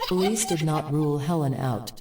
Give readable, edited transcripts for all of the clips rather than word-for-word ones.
Police did not rule Helen out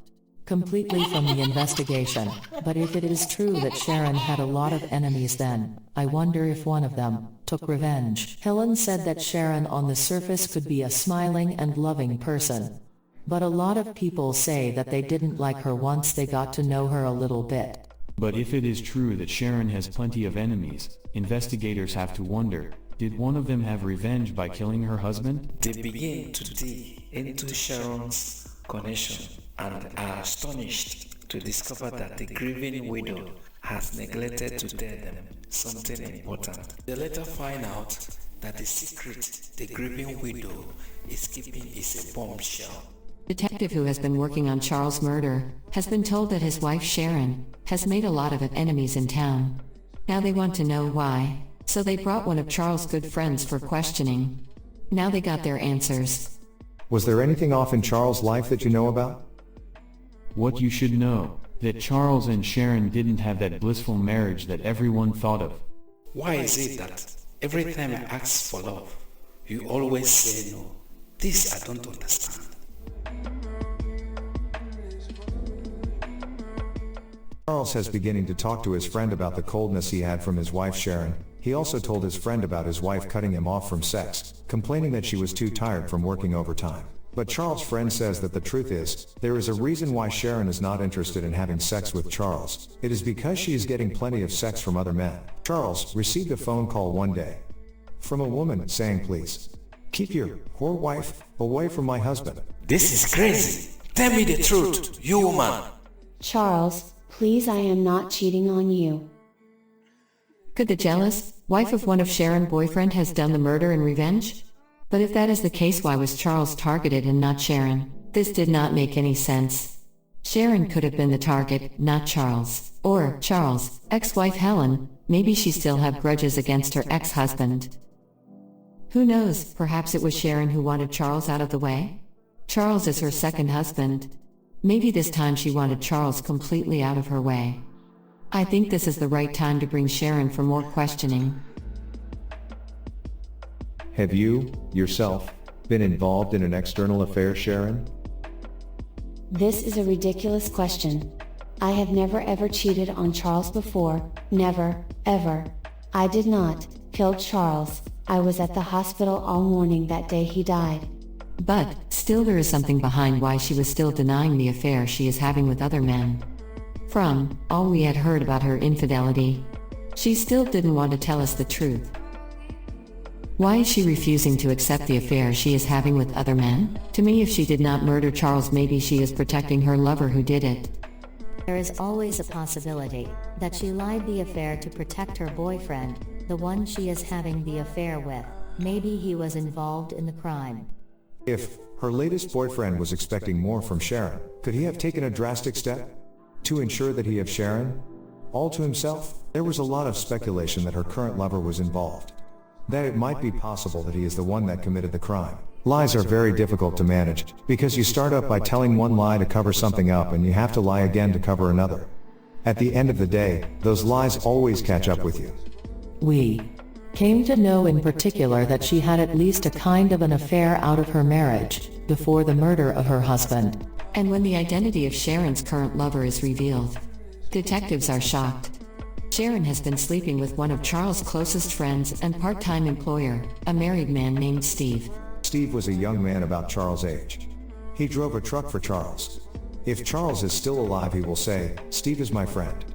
completely from the investigation, but if it is true that Sharon had a lot of enemies, then I wonder if one of them took revenge. Helen said that Sharon on the surface could be a smiling and loving person, but a lot of people say that they didn't like her once they got to know her a little bit. But if it is true that Sharon has plenty of enemies, investigators have to wonder, did one of them have revenge by killing her husband? They begin to dig into Sharon's connection and are astonished to discover that the grieving widow has neglected to tell them something important. They later find out that the secret the grieving widow is keeping is a bombshell. Detective who has been working on Charles' murder has been told that his wife Sharon has made a lot of enemies in town. Now they want to know why, so they brought one of Charles' good friends for questioning. Now they got their answers. Was there anything off in Charles' life that you know about? What you should know, that Charles and Sharon didn't have that blissful marriage that everyone thought of. Why is it that every time I ask for love, you always say no? This I don't understand. Charles has beginning to talk to his friend about the coldness he had from his wife Sharon. He also told his friend about his wife cutting him off from sex, complaining that she was too tired from working overtime. But Charles' friend says that the truth is, there is a reason why Sharon is not interested in having sex with Charles. It is because she is getting plenty of sex from other men. Charles received a phone call one day from a woman saying, "Please, keep your poor wife away from my husband." This is crazy. Tell me the truth, you woman. Charles, please, I am not cheating on you. Could the jealous wife of one of Sharon's boyfriend has done the murder in revenge? But if that is the case, why was Charles targeted and not Sharon? This did not make any sense. Sharon could have been the target, not Charles. Or Charles' ex-wife Helen, maybe she still had grudges against her ex-husband. Who knows, perhaps it was Sharon who wanted Charles out of the way? Charles is her second husband. Maybe this time she wanted Charles completely out of her way. I think this is the right time to bring Sharon for more questioning. Have you, yourself, been involved in an external affair, Sharon? This is a ridiculous question. I have never ever cheated on Charles before, never, ever. I did not kill Charles. I was at the hospital all morning that day he died. But, still there is something behind why she was still denying the affair she is having with other men. From all we had heard about her infidelity, she still didn't want to tell us the truth. Why is she refusing to accept the affair she is having with other men? To me, if she did not murder Charles, maybe she is protecting her lover who did it. There is always a possibility that she lied the affair to protect her boyfriend, the one she is having the affair with. Maybe he was involved in the crime. If her latest boyfriend was expecting more from Sharon, could he have taken a drastic step to ensure that he have Sharon all to himself? There was a lot of speculation that her current lover was involved, that it might be possible that he is the one that committed the crime. Lies are very difficult to manage, because you start up by telling one lie to cover something up and you have to lie again to cover another. At the end of the day, those lies always catch up with you. We came to know in particular that she had at least a kind of an affair out of her marriage, before the murder of her husband. And when the identity of Sharon's current lover is revealed, detectives are shocked. Sharon has been sleeping with one of Charles' closest friends and part-time employer, a married man named Steve. Steve was a young man about Charles' age. He drove a truck for Charles. If Charles is still alive, he will say, "Steve is my friend."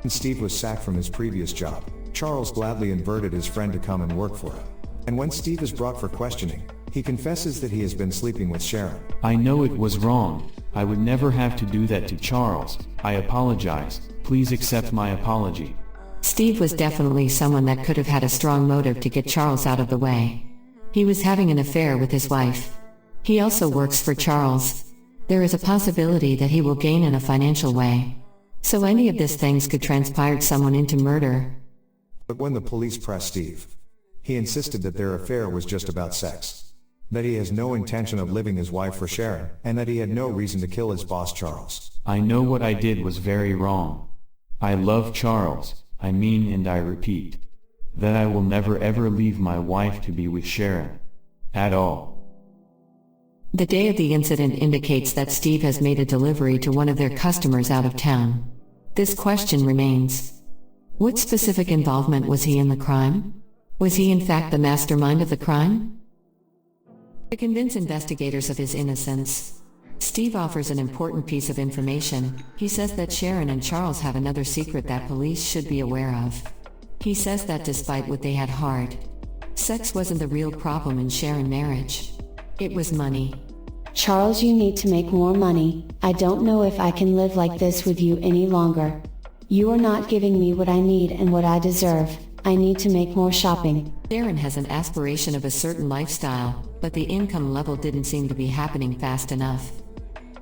And Steve was sacked from his previous job. Charles gladly invited his friend to come and work for him. And when Steve is brought for questioning, he confesses that he has been sleeping with Sharon. I know it was wrong. I would never have to do that to Charles. I apologize. Please accept my apology. Steve was definitely someone that could have had a strong motive to get Charles out of the way. He was having an affair with his wife. He also works for Charles. There is a possibility that he will gain in a financial way. So any of these things could transpire someone into murder. But when the police pressed Steve, he insisted that their affair was just about sex. that he has no intention of leaving his wife for Sharon, and that he had no reason to kill his boss Charles. I know what I did was very wrong. I love Charles, I mean, and I repeat, that I will never ever leave my wife to be with Sharon. At all. The day of the incident indicates that Steve has made a delivery to one of their customers out of town. This question remains. What specific involvement was he in the crime? Was he in fact the mastermind of the crime? To convince investigators of his innocence, Steve offers an important piece of information. He says that Sharon and Charles have another secret that police should be aware of. He says that despite what they had hard, sex wasn't the real problem in Sharon's marriage. It was money. Charles, you need to make more money. I don't know if I can live like this with you any longer. You are not giving me what I need and what I deserve. I need to make more shopping. Sharon has an aspiration of a certain lifestyle, but the income level didn't seem to be happening fast enough.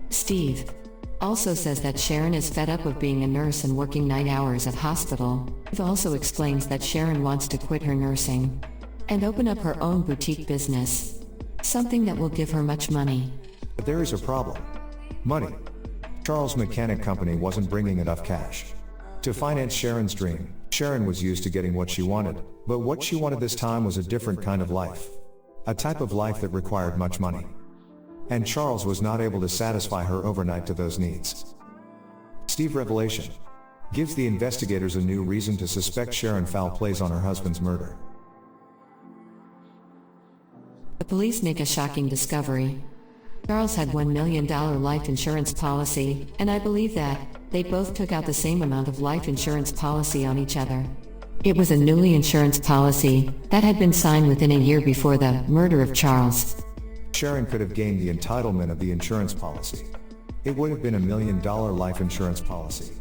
Steve also says that Sharon is fed up of being a nurse and working night hours at hospital. Steve also explains that Sharon wants to quit her nursing and open up her own boutique business. Something that will give her much money. But there is a problem. Money. Charles' mechanic company wasn't bringing enough cash to finance Sharon's dream. Sharon was used to getting what she wanted, but what she wanted this time was a different kind of life. A type of life that required much money. And Charles was not able to satisfy her overnight to those needs. Steve's revelation gives the investigators a new reason to suspect Sharon foul plays on her husband's murder. The police make a shocking discovery. Charles had $1 million life insurance policy, and I believe that they both took out the same amount of life insurance policy on each other. It was a newly insurance policy that had been signed within a year before the murder of Charles. Sharon could have gained the entitlement of the insurance policy. It would have been $1 million life insurance policy.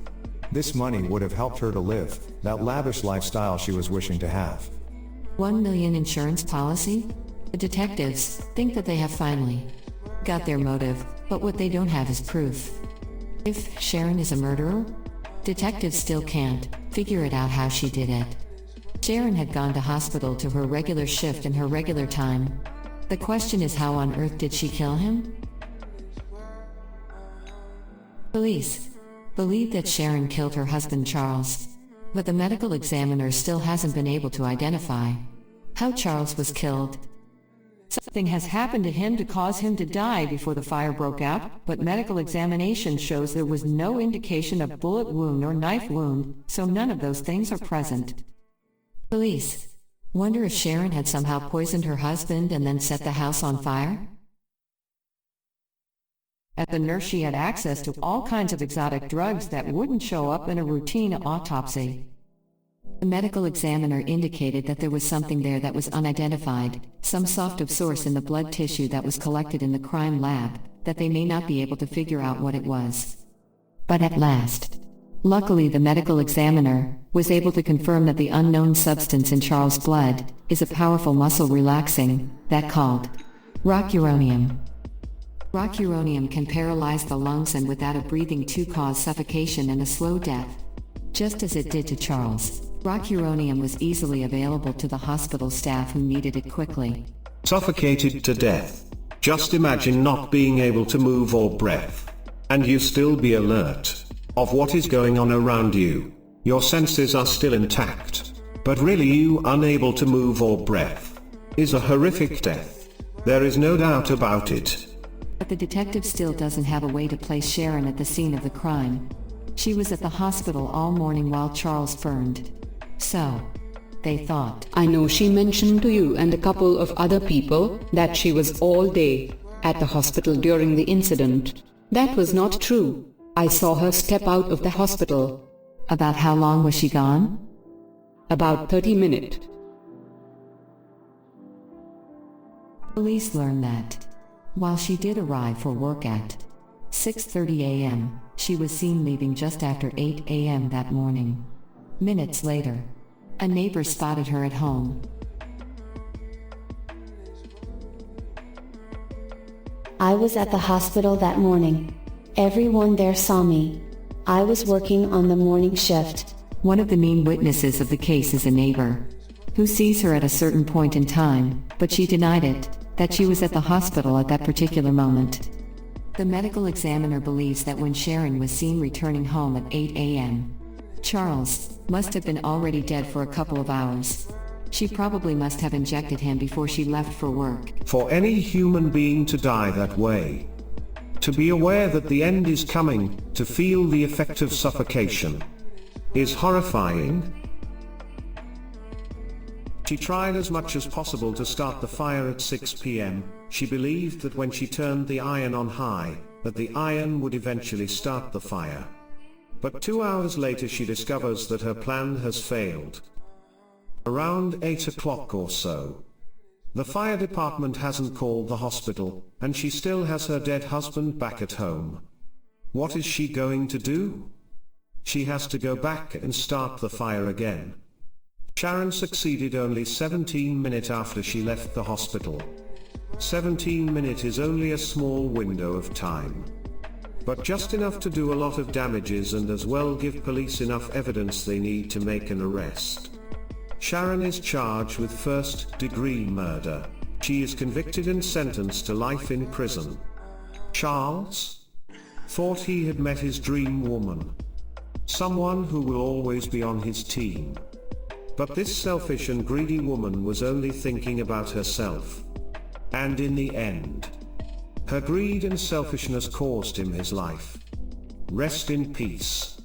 This money would have helped her to live that lavish lifestyle she was wishing to have. $1 million insurance policy? The detectives think that they have finally got their motive, but what they don't have is proof. If Sharon is a murderer, detectives still can't figure it out how she did it. Sharon had gone to hospital to her regular shift in her regular time. The question is, how on earth did she kill him? Police believe that Sharon killed her husband Charles, but the medical examiner still hasn't been able to identify how Charles was killed. Something has happened to him to cause him to die before the fire broke out, but medical examination shows there was no indication of bullet wound or knife wound, so none of those things are present. Police wonder if Sharon had somehow poisoned her husband and then set the house on fire? At the nurse, she had access to all kinds of exotic drugs that wouldn't show up in a routine autopsy. The medical examiner indicated that there was something there that was unidentified, some soft of source in the blood tissue that was collected in the crime lab, that they may not be able to figure out what it was. But at last, luckily the medical examiner was able to confirm that the unknown substance in Charles' blood is a powerful muscle relaxing, that called rocuronium. Rocuronium can paralyze the lungs and without a breathing to cause suffocation and a slow death. Just as it did to Charles, rocuronium was easily available to the hospital staff who needed it quickly. Suffocated to death. Just imagine not being able to move or breathe. And you still be alert of what is going on around you. Your senses are still intact. But really you unable to move or breathe is a horrific death. There is no doubt about it. But the detective still doesn't have a way to place Sharon at the scene of the crime. She was at the hospital all morning while Charles burned. So, they thought. I know she mentioned to you and a couple of other people that she was all day at the hospital during the incident. That was not true. I saw her step out of the hospital. About how long was she gone? About 30 minutes. Police learned that while she did arrive for work at 6:30 a.m., she was seen leaving just after 8 a.m. that morning. Minutes later, a neighbor spotted her at home. I was at the hospital that morning. Everyone there saw me. I was working on the morning shift. One of the main witnesses of the case is a neighbor who sees her at a certain point in time, but she denied it. that she was at the hospital at that particular moment. The medical examiner believes that when Sharon was seen returning home at 8 a.m., Charles must have been already dead for a couple of hours. She probably must have injected him before she left for work. For any human being to die that way, to be aware that the end is coming, to feel the effect of suffocation, is horrifying. She tried as much as possible to start the fire at 6 p.m. She believed that when she turned the iron on high, that the iron would eventually start the fire. But 2 hours later she discovers that her plan has failed. Around 8 o'clock or so, the fire department hasn't called the hospital, and she still has her dead husband back at home. What is she going to do? She has to go back and start the fire again. Sharon succeeded only 17 minutes after she left the hospital. 17 minutes is only a small window of time, but just enough to do a lot of damages and as well give police enough evidence they need to make an arrest. Sharon is charged with first-degree murder. She is convicted and sentenced to life in prison. Charles thought he had met his dream woman, someone who will always be on his team. But this selfish and greedy woman was only thinking about herself. And in the end, her greed and selfishness caused him his life. Rest in peace.